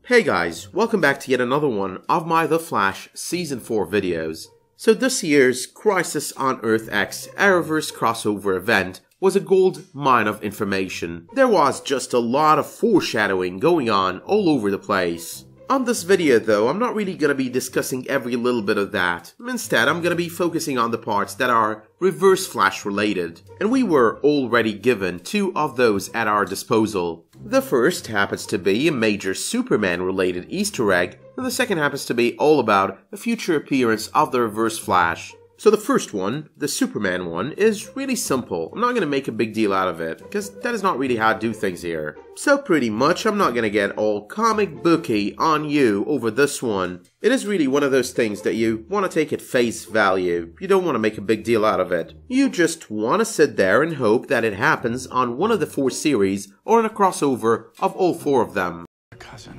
Hey guys, welcome back to yet another one of my The Flash Season 4 videos. So this year's Crisis on Earth X Arrowverse crossover event was a gold mine of information. There was just a lot of foreshadowing going on all over the place. On this video though, I'm not really going to be discussing every little bit of that. Instead, I'm going to be focusing on the parts that are Reverse Flash related. And we were already given two of those at our disposal. The first happens to be a major Superman related Easter egg, and the second happens to be all about a future appearance of the Reverse Flash. So the first one, the Superman one, is really simple. I'm not going to make a big deal out of it, because that is not really how I do things here. So pretty much, I'm not going to get all comic booky on you over this one. It is really one of those things that you want to take at face value. You don't want to make a big deal out of it. You just want to sit there and hope that it happens on one of the 4 series or in a crossover of all 4 of them. Cousin.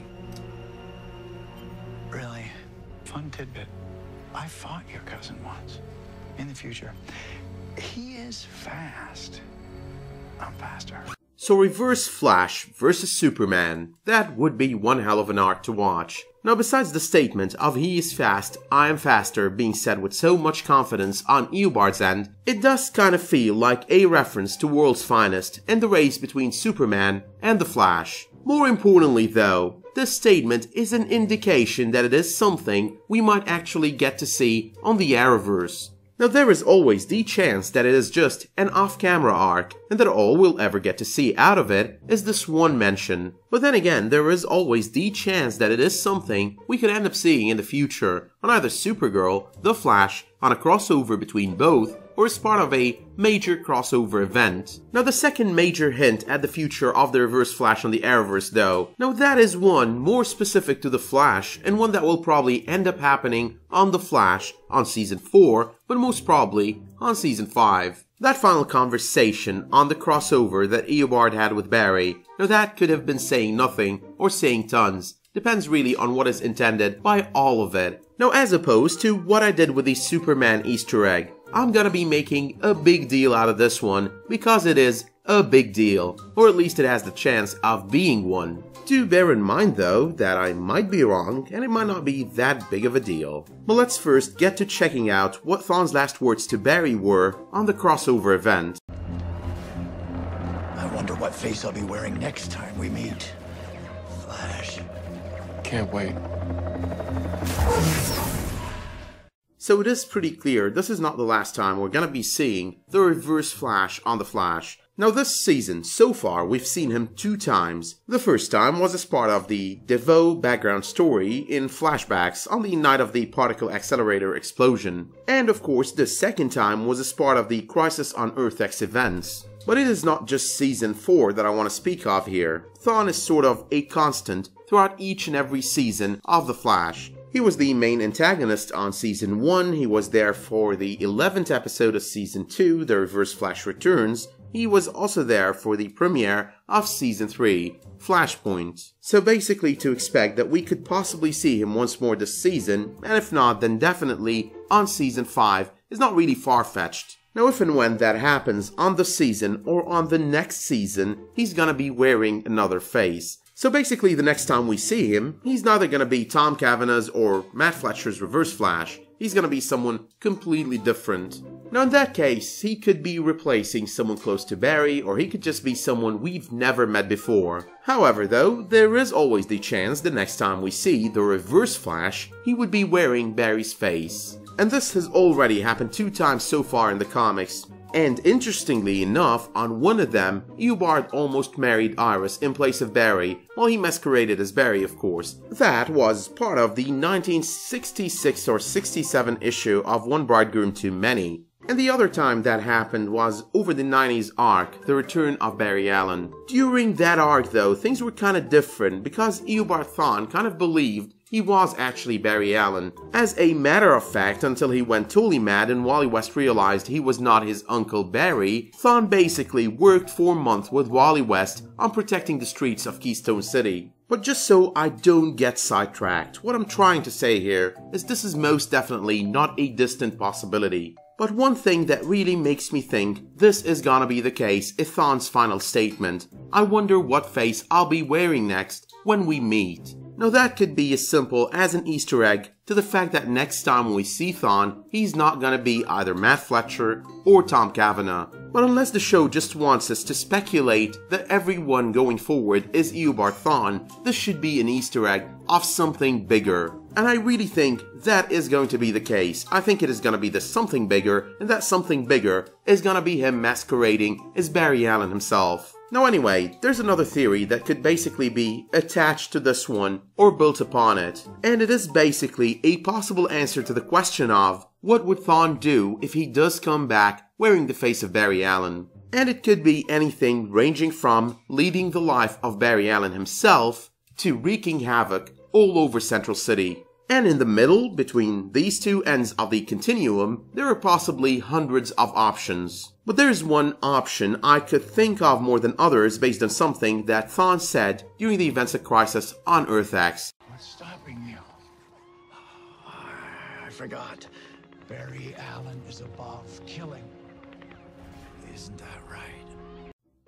Really fun tidbit. I fought your cousin once. In the future. He is fast. I'm faster. So Reverse Flash versus Superman, that would be one hell of an arc to watch. Now besides the statement of he is fast, I am faster being said with so much confidence on Eobard's end, it does kind of feel like a reference to World's Finest and the race between Superman and the Flash. More importantly though, this statement is an indication that it is something we might actually get to see on the Arrowverse. Now there is always the chance that it is just an off-camera arc and that all we'll ever get to see out of it is this one mention. But then again, there is always the chance that it is something we could end up seeing in the future on either Supergirl, The Flash, on a crossover between both, or as part of a major crossover event. Now the second major hint at the future of the Reverse Flash on the Arrowverse though, now that is one more specific to the Flash and one that will probably end up happening on the Flash on Season 4, but most probably on Season 5. That final conversation on the crossover that Eobard had with Barry, now that could have been saying nothing or saying tons. Depends really on what is intended by all of it. Now as opposed to what I did with the Superman Easter egg, I'm gonna be making a big deal out of this one because it is a big deal, or at least it has the chance of being one. Do bear in mind though that I might be wrong and it might not be that big of a deal. But let's first get to checking out what Thawne's last words to Barry were on the crossover event. I wonder what face I'll be wearing next time we meet. Flash. Can't wait. So it is pretty clear this is not the last time we're gonna be seeing the Reverse Flash on the Flash. Now this season, so far, we've seen him 2 times. The first time was as part of the DeVoe background story in flashbacks on the night of the particle accelerator explosion. And of course, the second time was as part of the Crisis on Earth X events. But it is not just Season 4 that I want to speak of here. Thawne is sort of a constant throughout each and every season of The Flash. He was the main antagonist on Season 1, he was there for the 11th episode of Season 2, The Reverse Flash Returns. He was also there for the premiere of Season 3, Flashpoint. So basically to expect that we could possibly see him once more this season, and if not then definitely on Season 5, is not really far-fetched. Now if and when that happens on the season or on the next season, he's gonna be wearing another face. So basically the next time we see him, he's neither gonna be Tom Cavanagh's or Matt Fletcher's Reverse Flash. He's gonna be someone completely different. Now in that case, he could be replacing someone close to Barry, or he could just be someone we've never met before. However though, there is always the chance the next time we see the Reverse Flash, he would be wearing Barry's face. And this has already happened 2 times so far in the comics. And interestingly enough, on one of them, Eobard almost married Iris in place of Barry, while he masqueraded as Barry of course. That was part of the 1966 or 67 issue of One Bridegroom Too Many. And the other time that happened was over the 90s arc, The Return of Barry Allen. During that arc though, things were kinda different because Eobard Thawne kind of believed he was actually Barry Allen. As a matter of fact, until he went totally mad and Wally West realized he was not his Uncle Barry, Thawne basically worked for a month with Wally West on protecting the streets of Keystone City. But just so I don't get sidetracked, what I'm trying to say here is this is most definitely not a distant possibility. But one thing that really makes me think this is gonna be the case is Thawne's final statement. I wonder what face I'll be wearing next when we meet. Now that could be as simple as an Easter egg to the fact that next time we see Thawne, he's not gonna be either Matt Fletcher or Tom Cavanagh. But unless the show just wants us to speculate that everyone going forward is Eobard Thawne, this should be an Easter egg of something bigger. And I really think that is going to be the case. I think it is going to be the something bigger, and that something bigger is going to be him masquerading as Barry Allen himself. Now anyway, there's another theory that could basically be attached to this one or built upon it. And it is basically a possible answer to the question of what would Thawne do if he does come back wearing the face of Barry Allen. And it could be anything ranging from leading the life of Barry Allen himself to wreaking havoc all over Central City. And in the middle, between these two ends of the continuum, there are possibly hundreds of options. But there's one option I could think of more than others based on something that Thawne said during the events of Crisis on Earth X. What's stopping you? I forgot. Barry Allen is above killing. Isn't that right?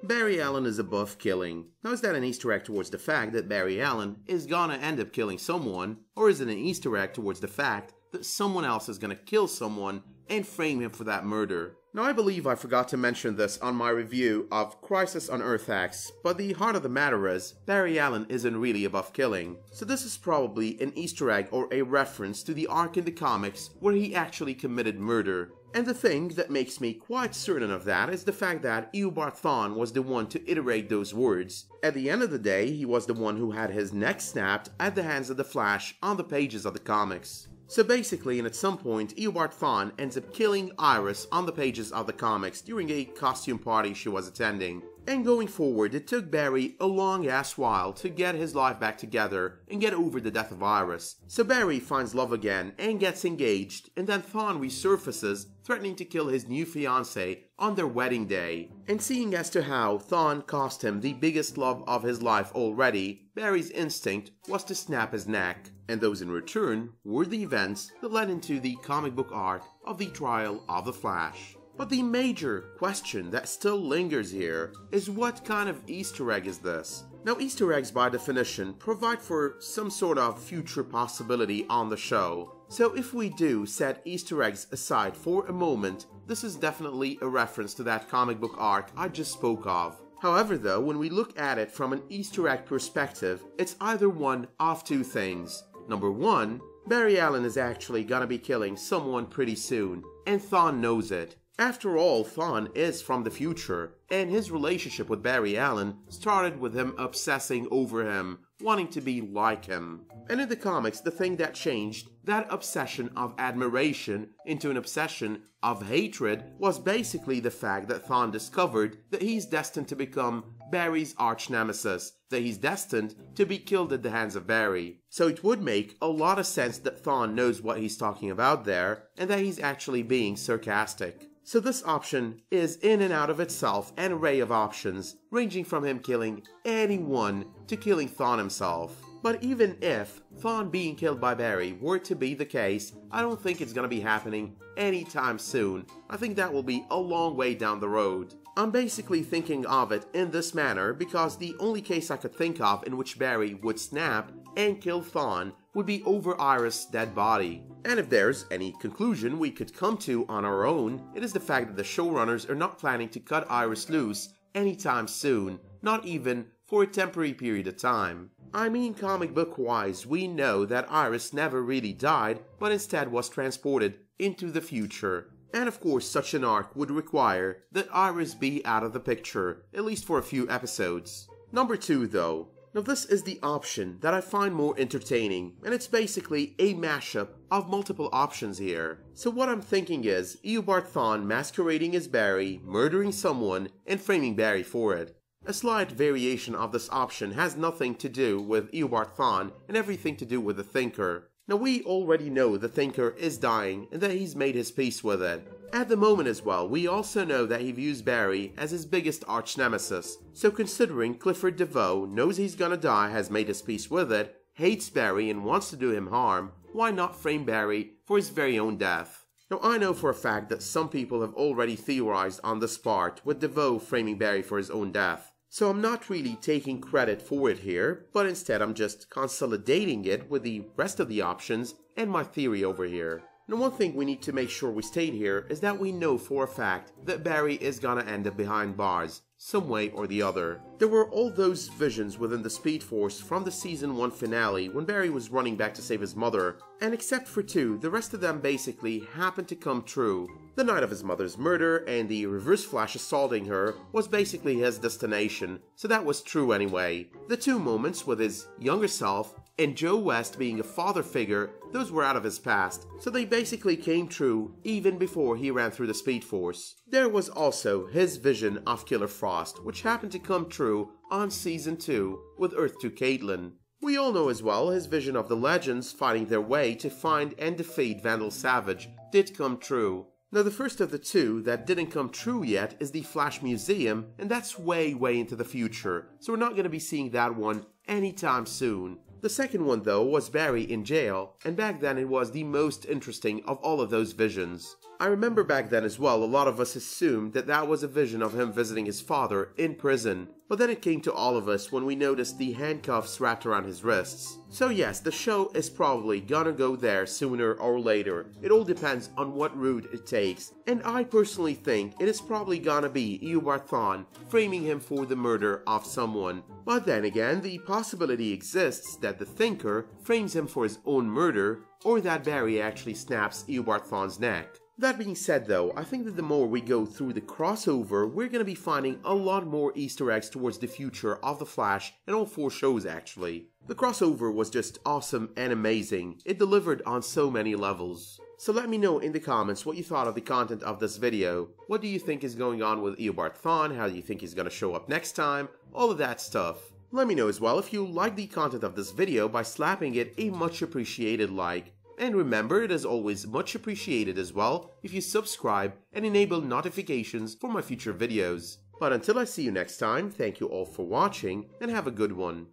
Barry Allen is above killing. Now is that an Easter egg towards the fact that Barry Allen is gonna end up killing someone, or is it an Easter egg towards the fact that someone else is gonna kill someone and frame him for that murder? Now I believe I forgot to mention this on my review of Crisis on Earth X, but the heart of the matter is, Barry Allen isn't really above killing. So this is probably an Easter egg or a reference to the arc in the comics where he actually committed murder. And the thing that makes me quite certain of that is the fact that Eobard Thawne was the one to iterate those words. At the end of the day, he was the one who had his neck snapped at the hands of the Flash on the pages of the comics. So basically, and at some point, Eobard Thawne ends up killing Iris on the pages of the comics during a costume party she was attending. And going forward, it took Barry a long-ass while to get his life back together and get over the death of Iris. So Barry finds love again and gets engaged, and then Thawne resurfaces, threatening to kill his new fiancée on their wedding day. And seeing as to how Thawne cost him the biggest love of his life already, Barry's instinct was to snap his neck. And those in return were the events that led into the comic book arc of the trial of the Flash. But the major question that still lingers here is what kind of Easter egg is this? Now Easter eggs by definition provide for some sort of future possibility on the show. So if we do set Easter eggs aside for a moment, this is definitely a reference to that comic book arc I just spoke of. However though, when we look at it from an Easter egg perspective, it's either one of two things. Number one, Barry Allen is actually gonna be killing someone pretty soon, and Thawne knows it. After all, Thawne is from the future, and his relationship with Barry Allen started with him obsessing over him, wanting to be like him. And in the comics, the thing that changed that obsession of admiration into an obsession of hatred was basically the fact that Thawne discovered that he's destined to become Barry's arch nemesis, that he's destined to be killed at the hands of Barry. So it would make a lot of sense that Thawne knows what he's talking about there, and that he's actually being sarcastic. So this option is in and out of itself an array of options, ranging from him killing anyone to killing Thawne himself. But even if Thawne being killed by Barry were to be the case, I don't think it's gonna be happening anytime soon. I think that will be a long way down the road. I'm basically thinking of it in this manner because the only case I could think of in which Barry would snap and kill Thawne would be over Iris' dead body. And if there's any conclusion we could come to on our own, it is the fact that the showrunners are not planning to cut Iris loose anytime soon, not even for a temporary period of time. I mean, comic book wise, we know that Iris never really died, but instead was transported into the future. And of course, such an arc would require that Iris be out of the picture, at least for a few episodes. Number 2 though. Now this is the option that I find more entertaining, and it's basically a mashup of multiple options here. So what I'm thinking is Eobard Thawne masquerading as Barry, murdering someone, and framing Barry for it. A slight variation of this option has nothing to do with Eobard Thawne and everything to do with the Thinker. Now we already know the Thinker is dying and that he's made his peace with it. At the moment as well, we also know that he views Barry as his biggest arch nemesis. So considering Clifford DeVoe knows he's gonna die, has made his peace with it, hates Barry and wants to do him harm, why not frame Barry for his very own death? Now I know for a fact that some people have already theorized on this part with DeVoe framing Barry for his own death. So I'm not really taking credit for it here, but instead I'm just consolidating it with the rest of the options and my theory over here. Now one thing we need to make sure we state here is that we know for a fact that Barry is gonna end up behind bars, some way or the other. There were all those visions within the Speed Force from the Season 1 finale when Barry was running back to save his mother, and except for 2, the rest of them basically happened to come true. The night of his mother's murder and the Reverse Flash assaulting her was basically his destination, so that was true anyway. The 2 moments with his younger self and Joe West being a father figure, those were out of his past, so they basically came true even before he ran through the Speed Force. There was also his vision of Killer Frost, which happened to come true on Season 2 with Earth 2 Caitlin. We all know as well his vision of the Legends fighting their way to find and defeat Vandal Savage did come true. Now the first of the 2 that didn't come true yet is the Flash Museum, and that's way into the future, so we're not going to be seeing that one anytime soon. The second one though was Barry in jail, and back then it was the most interesting of all of those visions. I remember back then as well, a lot of us assumed that that was a vision of him visiting his father in prison, but then it came to all of us when we noticed the handcuffs wrapped around his wrists. So yes, the show is probably gonna go there sooner or later. It all depends on what route it takes, and I personally think it is probably gonna be Eobard Thawne framing him for the murder of someone. But then again, the possibility exists that the Thinker frames him for his own murder, or that Barry actually snaps Eobard Thawne's neck. That being said though, I think that the more we go through the crossover, we're gonna be finding a lot more Easter eggs towards the future of The Flash in all 4 shows actually. The crossover was just awesome and amazing. It delivered on so many levels. So let me know in the comments what you thought of the content of this video. What do you think is going on with Eobard Thawne? How do you think he's gonna show up next time? All of that stuff. Let me know as well if you like the content of this video by slapping it a much appreciated like. And remember, it is always much appreciated as well if you subscribe and enable notifications for my future videos. But until I see you next time, thank you all for watching and have a good one.